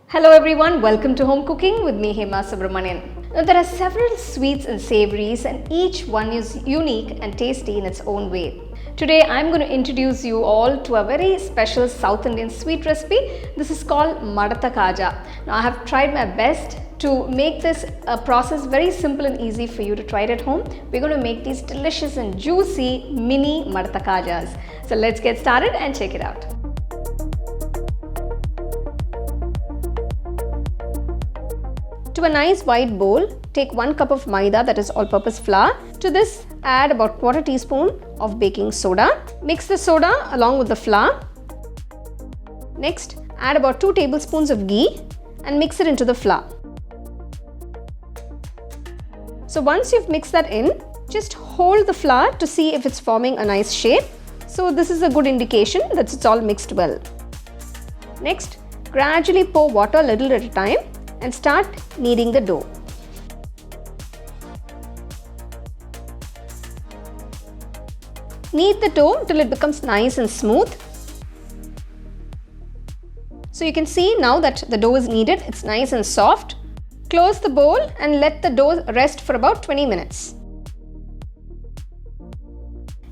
Hello everyone, welcome to Home Cooking with me Hema Subramanian. Now there are several sweets and savories and each one is unique and tasty in its own way. Today I'm going to introduce you all to a very special South Indian sweet recipe. This is called Madatha Kaja. Now I have tried my best to make this process very simple and easy for you to try it at home. We're going to make these delicious and juicy mini Madatha Kajas. So let's get started and check it out. To a nice wide bowl, take 1 cup of Maida, that is all-purpose flour. To this, add about 1/4 teaspoon of baking soda. Mix the soda along with the flour. Next, add about 2 tablespoons of ghee and mix it into the flour. So once you've mixed that in, just hold the flour to see if it's forming a nice shape. So this is a good indication that it's all mixed well. Next, gradually pour water a little at a time and start kneading the dough. Knead the dough till it becomes nice and smooth. So you can see now that the dough is kneaded, it's nice and soft. Close the bowl and let the dough rest for about 20 minutes.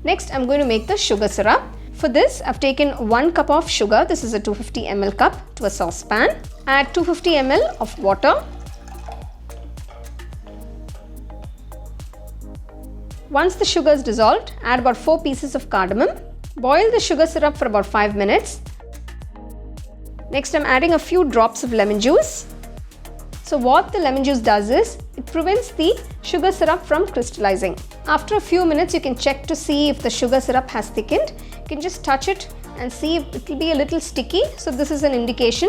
Next, I'm going to make the sugar syrup. For this, I've taken 1 cup of sugar. This is a 250 ml cup to a saucepan. Add 250 ml of water. Once the sugar is dissolved, add about 4 pieces of cardamom. Boil the sugar syrup for about 5 minutes. Next, I'm adding a few drops of lemon juice. So what the lemon juice does is, it prevents the sugar syrup from crystallizing. After a few minutes, you can check to see if the sugar syrup has thickened. You can just touch it and see if it will be a little sticky. So this is an indication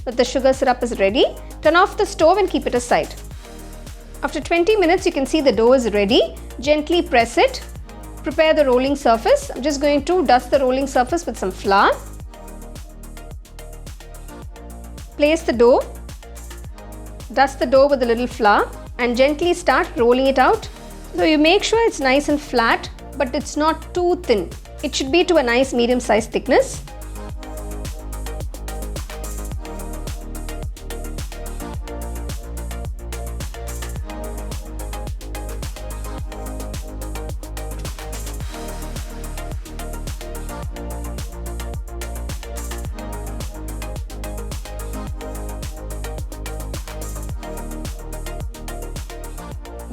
that the sugar syrup is ready. Turn off the stove and keep it aside. After 20 minutes, you can see the dough is ready. Gently press it. Prepare the rolling surface. I'm just going to dust the rolling surface with some flour. Place the dough. Dust the dough with a little flour and gently start rolling it out. So you make sure it's nice and flat, but it's not too thin. It should be to a nice medium-sized thickness.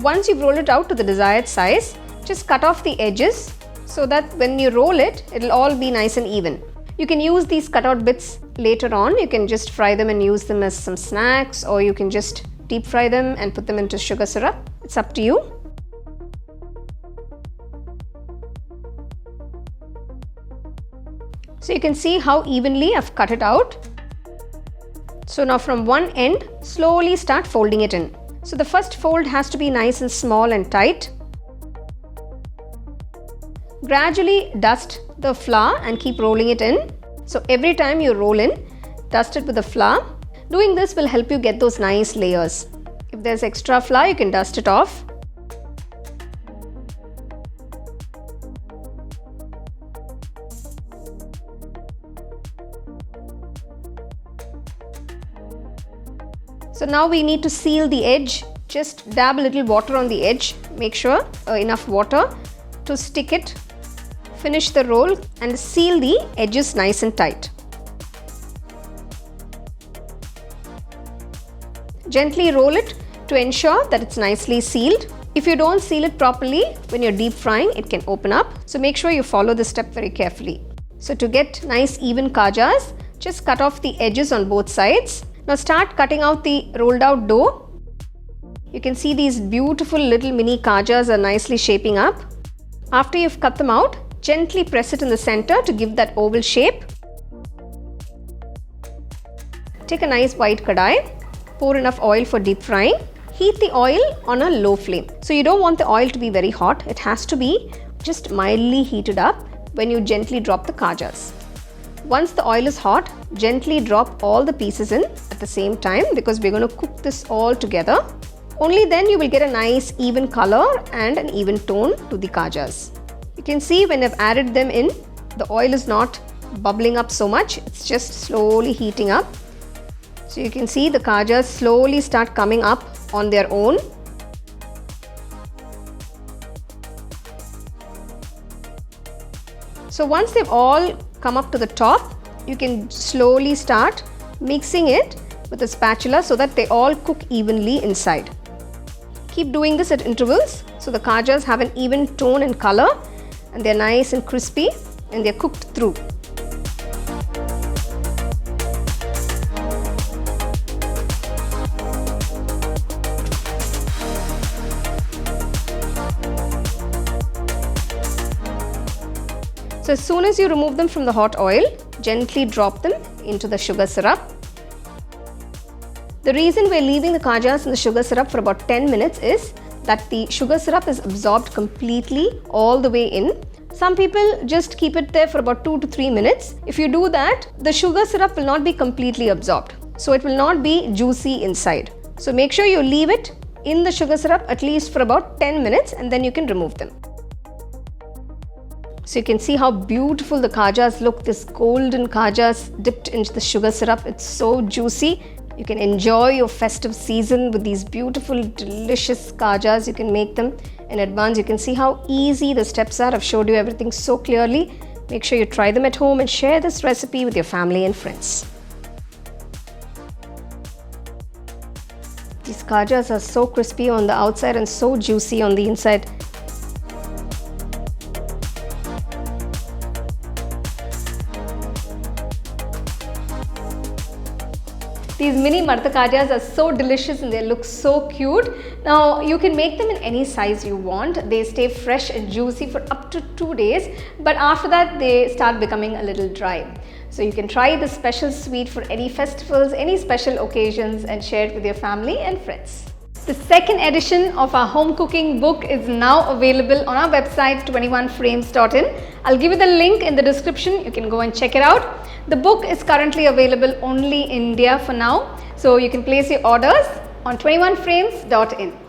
Once you've rolled it out to the desired size, just cut off the edges so that when you roll it, it'll all be nice and even. You can use these cutout bits later on. You can just fry them and use them as some snacks, or you can just deep fry them and put them into sugar syrup. It's up to you. So you can see how evenly I've cut it out. So now from one end, slowly start folding it in. So the first fold has to be nice and small and tight. Gradually dust the flour and keep rolling it in. So every time you roll in, dust it with the flour. Doing this will help you get those nice layers. If there's extra flour, you can dust it off. So now we need to seal the edge. Just dab a little water on the edge. Make sure enough water to stick it. Finish the roll and seal the edges nice and tight. Gently roll it to ensure that it's nicely sealed. If you don't seal it properly, when you're deep frying, it can open up. So make sure you follow this step very carefully. So to get nice even kajas, just cut off the edges on both sides. Now start cutting out the rolled out dough. You can see these beautiful little mini kajas are nicely shaping up. After you've cut them out, gently press it in the center to give that oval shape. Take a nice white kadai, pour enough oil for deep frying. Heat the oil on a low flame. So you don't want the oil to be very hot. It has to be just mildly heated up when you gently drop the kajas. Once the oil is hot, gently drop all the pieces in at the same time because we're going to cook this all together. Only then you will get a nice even color and an even tone to the kajas. You can see when I've added them in, the oil is not bubbling up so much, it's just slowly heating up. So you can see the kajas slowly start coming up on their own. So once they've all come up to the top, you can slowly start mixing it with a spatula so that they all cook evenly inside. Keep doing this at intervals so the kajas have an even tone and color and they're nice and crispy and they're cooked through. So as soon as you remove them from the hot oil, gently drop them into the sugar syrup. The reason we're leaving the kajas in the sugar syrup for about 10 minutes is that the sugar syrup is absorbed completely all the way in. Some people just keep it there for about 2 to 3 minutes. If you do that, the sugar syrup will not be completely absorbed. So it will not be juicy inside. So make sure you leave it in the sugar syrup at least for about 10 minutes and then you can remove them. So you can see how beautiful the kajas look, this golden kajas dipped into the sugar syrup. It's so juicy. You can enjoy your festive season with these beautiful, delicious kajas. You can make them in advance. You can see how easy the steps are. I've showed you everything so clearly. Make sure you try them at home and share this recipe with your family and friends. These kajas are so crispy on the outside and so juicy on the inside. These mini Madatha Kajas are so delicious and they look so cute. Now you can make them in any size you want. They stay fresh and juicy for up to 2 days, but after that they start becoming a little dry. So you can try this special sweet for any festivals, any special occasions and share it with your family and friends. The second edition of our home cooking book is now available on our website 21frames.in. I'll give you the link in the description. You can go and check it out. The book is currently available only in India for now, so you can place your orders on 21frames.in.